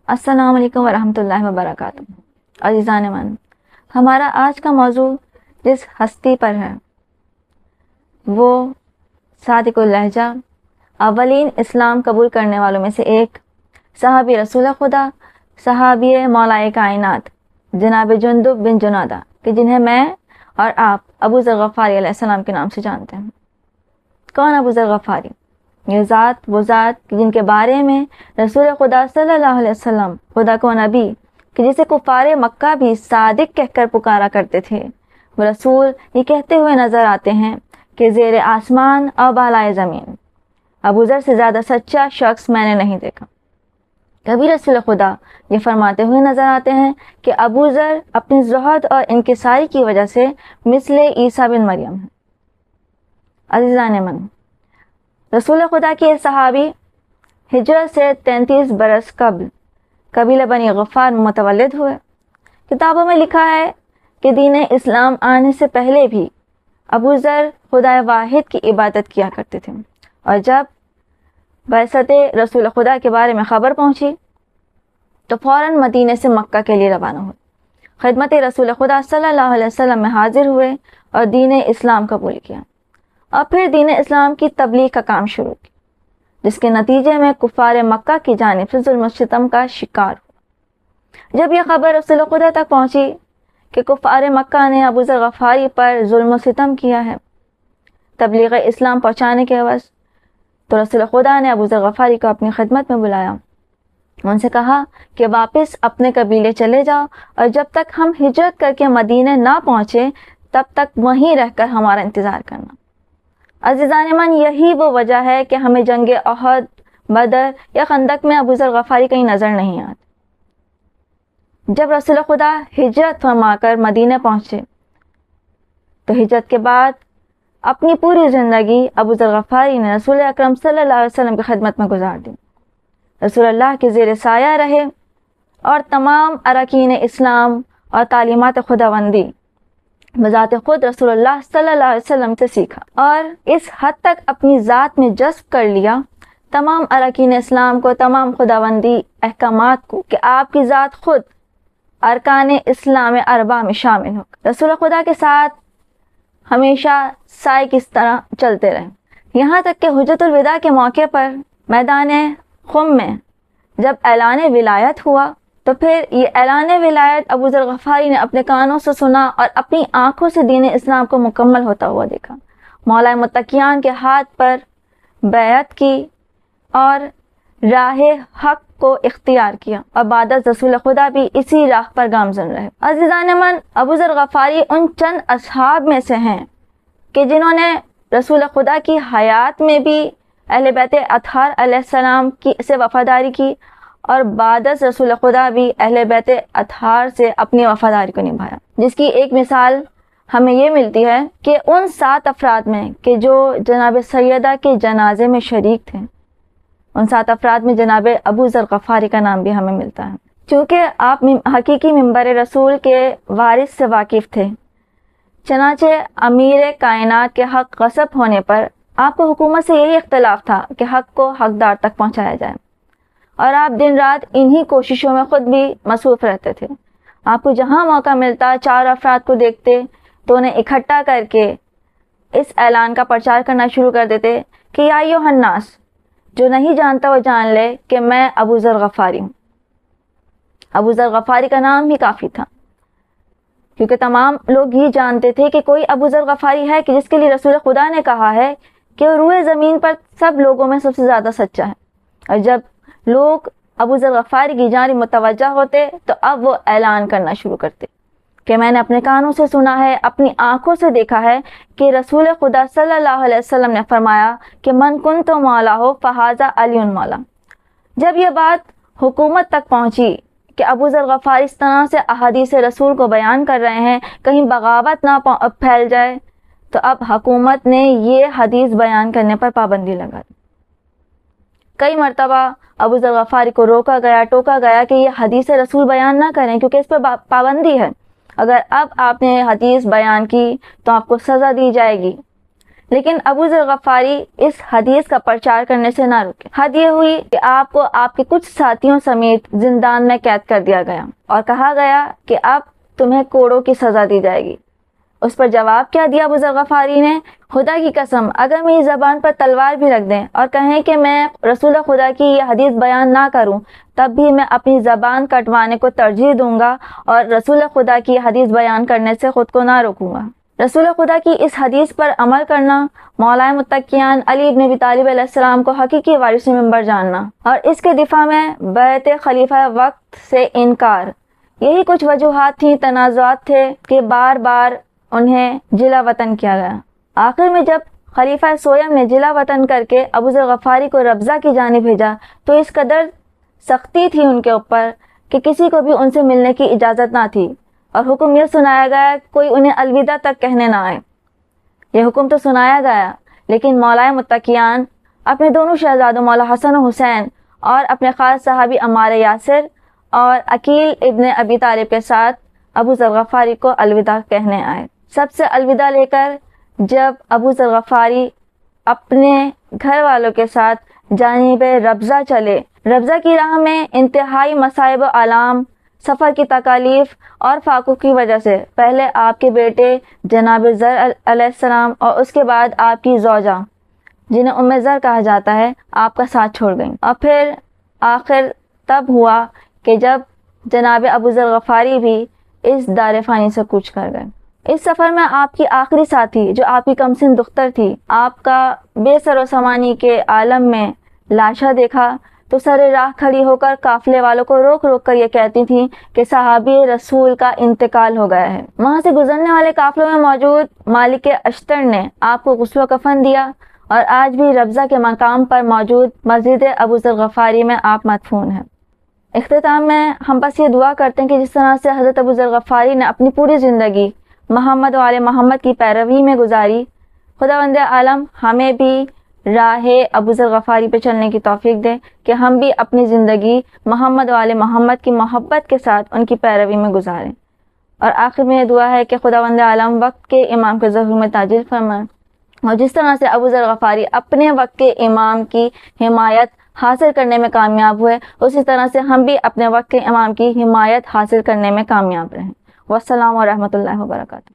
السلام علیکم ورحمۃ اللہ وبرکاتہ۔ عزیزان من، ہمارا آج کا موضوع جس ہستی پر ہے وہ صادق اللہجہ، اولین اسلام قبول کرنے والوں میں سے ایک صحابی رسول خدا، صحابی مولائے کائنات جناب جندب بن جنادہ، کہ جنہیں میں اور آپ ابو ذر غفاری علیہ السلام کے نام سے جانتے ہیں۔ کون ابو ذر غفاری؟ یہ وہ ذات جن کے بارے میں رسول خدا صلی اللہ علیہ وسلم، خدا کو نبی کہ جسے کفار مکہ بھی صادق کہہ کر پکارا کرتے تھے، وہ رسول یہ کہتے ہوئے نظر آتے ہیں کہ زیر آسمان اور بالائے زمین ابو ذر سے زیادہ سچا شخص میں نے نہیں دیکھا۔ کبھی رسول خدا یہ فرماتے ہوئے نظر آتے ہیں کہ ابو ذر اپنی زہد اور انکساری کی وجہ سے مثل عیسیٰ بن مریم ہے۔ عزیزان من، رسول خدا کے صحابی ہجرت سے 33 برس قبل قبیلہ بنی غفار میں متولد ہوئے۔ کتابوں میں لکھا ہے کہ دین اسلام آنے سے پہلے بھی ابو ذر خدا واحد کی عبادت کیا کرتے تھے، اور جب بعثت رسول خدا کے بارے میں خبر پہنچی تو فوراً مدینے سے مکہ کے لیے روانہ ہوئے، خدمت رسول خدا صلی اللہ علیہ وسلم میں حاضر ہوئے اور دین اسلام قبول کیا، اور پھر دین اسلام کی تبلیغ کا کام شروع کیا، جس کے نتیجے میں کفار مکہ کی جانب سے ظلم و ستم کا شکار ہوا۔ جب یہ خبر رسول خدا تک پہنچی کہ کفار مکہ نے ابو ذر غفاری پر ظلم و ستم کیا ہے تبلیغ اسلام پہنچانے کے عوض، تو رسول خدا نے ابو ذر غفاری کو اپنی خدمت میں بلایا، ان سے کہا کہ واپس اپنے قبیلے چلے جاؤ، اور جب تک ہم ہجرت کر کے مدینے نہ پہنچے تب تک وہیں رہ کر ہمارا انتظار کرنا۔ عزیزان من، یہی وہ وجہ ہے کہ ہمیں جنگ احد، بدر یا خندق میں ابو ذر غفاری کہیں نظر نہیں آتے۔ جب رسول خدا ہجرت فرما کر مدینے پہنچے تو ہجرت کے بعد اپنی پوری زندگی ابو ذر غفاری نے رسول اکرم صلی اللہ علیہ وسلم کی خدمت میں گزار دی، رسول اللہ کے زیر سایہ رہے اور تمام اراکین اسلام اور تعلیمات خداوندی بذات خود رسول اللہ صلی اللہ علیہ وسلم سے سیکھا، اور اس حد تک اپنی ذات میں جذب کر لیا تمام اراکین اسلام کو، تمام خداوندی احکامات کو، کہ آپ کی ذات خود ارکان اسلام اربع میں شامل ہو۔ رسول خدا کے ساتھ ہمیشہ سائے کس طرح چلتے رہے، یہاں تک کہ حجت الوداع کے موقع پر میدان خم میں جب اعلان ولایت ہوا تو پھر یہ اعلان ولایت ابو ذر غفاری نے اپنے کانوں سے سنا اور اپنی آنکھوں سے دین اسلام کو مکمل ہوتا ہوا دیکھا، مولا متقیان کے ہاتھ پر بیعت کی اور راہ حق کو اختیار کیا، اور بعد از رسول خدا بھی اسی راہ پر گامزن رہے۔ عزیزان من، ابو ذر غفاری ان چند اصحاب میں سے ہیں کہ جنہوں نے رسول خدا کی حیات میں بھی اہل بیت اطہار علیہ السلام سے وفاداری کی، اور بعد از رسول خدا بھی اہل بیت اطہار سے اپنی وفاداری کو نبھایا، جس کی ایک مثال ہمیں یہ ملتی ہے کہ ان 7 افراد میں کہ جو جناب سیدہ کے جنازے میں شریک تھے، ان 7 افراد میں جناب ابو ذر غفاری کا نام بھی ہمیں ملتا ہے۔ چونکہ آپ حقیقی منبر رسول کے وارث سے واقف تھے، چنانچہ امیر کائنات کے حق غصب ہونے پر آپ کو حکومت سے یہی اختلاف تھا کہ حق کو حقدار تک پہنچایا جائے، اور آپ دن رات انہی کوششوں میں خود بھی مصروف رہتے تھے۔ آپ کو جہاں موقع ملتا 4 افراد کو دیکھتے تو انہیں اکٹھا کر کے اس اعلان کا پرچار کرنا شروع کر دیتے کہ یا ایھا الناس، جو نہیں جانتا وہ جان لے کہ میں ابو ذر غفاری ہوں۔ ابو ذر غفاری کا نام ہی کافی تھا، کیونکہ تمام لوگ یہ جانتے تھے کہ کوئی ابو ذر غفاری ہے کہ جس کے لیے رسول خدا نے کہا ہے کہ روح زمین پر سب لوگوں میں سب سے زیادہ سچا ہے۔ اور جب لوگ ابو ذر غفاری کی جانب متوجہ ہوتے تو اب وہ اعلان کرنا شروع کرتے کہ میں نے اپنے کانوں سے سنا ہے، اپنی آنکھوں سے دیکھا ہے کہ رسول خدا صلی اللہ علیہ وسلم نے فرمایا کہ من کنت مولا ہو فہذا علی مولا۔ جب یہ بات حکومت تک پہنچی کہ ابو ذر غفاری اس طرح سے احادیث رسول کو بیان کر رہے ہیں کہیں بغاوت نہ پھیل جائے، تو اب حکومت نے یہ حدیث بیان کرنے پر پابندی لگا دی۔ کئی مرتبہ ابو ذر غفاری کو روکا گیا، ٹوکا گیا کہ یہ حدیث رسول بیان نہ کریں کیونکہ اس پر پابندی ہے، اگر اب آپ نے حدیث بیان کی تو آپ کو سزا دی جائے گی۔ لیکن ابو ذر غفاری اس حدیث کا پرچار کرنے سے نہ رکے۔ حد یہ ہوئی کہ آپ کو آپ کے کچھ ساتھیوں سمیت زندان میں قید کر دیا گیا اور کہا گیا کہ اب تمہیں کوڑوں کی سزا دی جائے گی۔ اس پر جواب کیا دیا ابو ذر غفاری نے؟ خدا کی قسم، اگر میری زبان پر تلوار بھی رکھ دیں اور کہیں کہ میں رسول خدا کی یہ حدیث بیان نہ کروں، تب بھی میں اپنی زبان کٹوانے کو ترجیح دوں گا اور رسول خدا کی حدیث بیان کرنے سے خود کو نہ روکوں گا۔ رسول خدا کی اس حدیث پر عمل کرنا، مولا متقیان علی ابن ابی طالب علیہ السلام کو حقیقی وارث منبر جاننا اور اس کے دفاع میں بیعت خلیفہ وقت سے انکار، یہی کچھ وجوہات تھیں، تنازعات تھے کہ بار بار انہیں جلا وطن کیا گیا۔ آخر میں جب خلیفہ سویم نے جلا وطن کر کے ابو ذر غفاری کو ربضہ کی جانب بھیجا تو اس قدر سختی تھی ان کے اوپر کہ کسی کو بھی ان سے ملنے کی اجازت نہ تھی، اور حکم یہ سنایا گیا کوئی انہیں الوداع تک کہنے نہ آئے۔ یہ حکم تو سنایا گیا، لیکن مولا متقیان اپنے دونوں شہزادوں مولا حسن و حسین اور اپنے خاص صحابی عمار یاسر اور عقیل ابن ابی طالب کے ساتھ ابو ذر غفاری کو الوداع کہنے آئے۔ سب سے الوداع لے کر جب ابو ذر غفاری اپنے گھر والوں کے ساتھ جانب ربضہ چلے، ربضہ کی راہ میں انتہائی مصائب و آلام، سفر کی تکالیف اور فاقوں کی وجہ سے پہلے آپ کے بیٹے جناب زر علیہ السلام اور اس کے بعد آپ کی زوجہ جنہیں ام زر کہا جاتا ہے آپ کا ساتھ چھوڑ گئیں، اور پھر آخر تب ہوا کہ جب جناب ابو ذر غفاری بھی اس دار فانی سے کوچ کر گئے۔ اس سفر میں آپ کی آخری ساتھی جو آپ کی کمسن دختر تھی، آپ کا بے سر و سامانی کے عالم میں لاشا دیکھا تو سر راہ کھڑی ہو کر قافلے والوں کو روک روک کر یہ کہتی تھیں کہ صحابی رسول کا انتقال ہو گیا ہے۔ وہاں سے گزرنے والے قافلوں میں موجود مالک اشتر نے آپ کو غسل و کفن دیا، اور آج بھی ربضہ کے مقام پر موجود مسجد ابو ذر غفاری میں آپ مدفون ہیں۔ اختتام میں ہم بس یہ دعا کرتے ہیں کہ جس طرح سے حضرت ابو ذر غفاری نے اپنی پوری زندگی محمد و آل محمد کی پیروی میں گزاری، خداوند عالم ہمیں بھی راہ ابو ذر غفاری پہ چلنے کی توفیق دے کہ ہم بھی اپنی زندگی محمد و آل محمد کی محبت کے ساتھ ان کی پیروی میں گزاریں۔ اور آخر میں یہ دعا ہے کہ خداوند عالم وقت کے امام کے ظہور میں تاجل فرمائے، اور جس طرح سے ابو ذر غفاری اپنے وقت کے امام کی حمایت حاصل کرنے میں کامیاب ہوئے، اسی طرح سے ہم بھی اپنے وقت کے امام کی حمایت حاصل کرنے میں کامیاب رہیں۔ والسلام ورحمۃ اللہ وبرکاتہ۔